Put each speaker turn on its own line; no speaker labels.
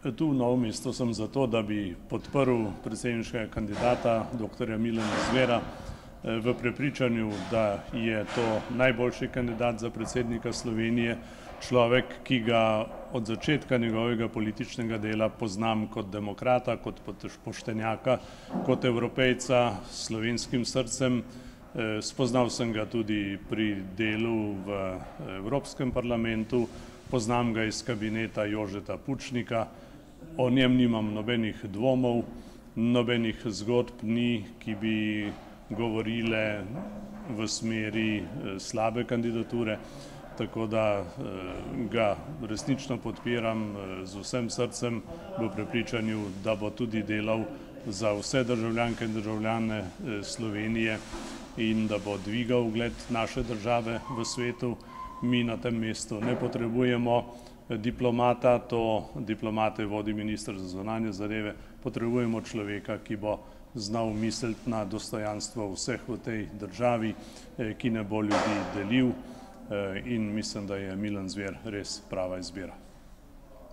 Tu v Novem mestu sem zato, da bi podprl predsedniškega kandidata dr. Milana Zvera v prepričanju, da je to najboljši kandidat za predsednika Slovenije, človek, ki ga od začetka njegovega političnega dela poznam kot demokrata, kot poštenjaka, kot evropejca s slovenskim srcem. Spoznal sem ga tudi pri delu v Evropskem parlamentu, poznam ga iz kabineta Jožeta Pučnika, o njem nimam nobenih dvomov, nobenih zgodb ni, ki bi govorile v smeri slabe kandidature, tako da ga resnično podpiram z vsem srcem v prepričanju, da bo tudi delal za vse državljanke in državljane Slovenije in da bo dvigal ugled naše države v svetu. Mi na tem mestu ne potrebujemo diplomata, to diplomate vodi minister za zunanje zadeve, potrebujemo človeka, ki bo znal misliti na dostojanstvo vseh v tej državi, ki ne bo ljudi delil, in mislim, da je Milan Zver res prava izbira.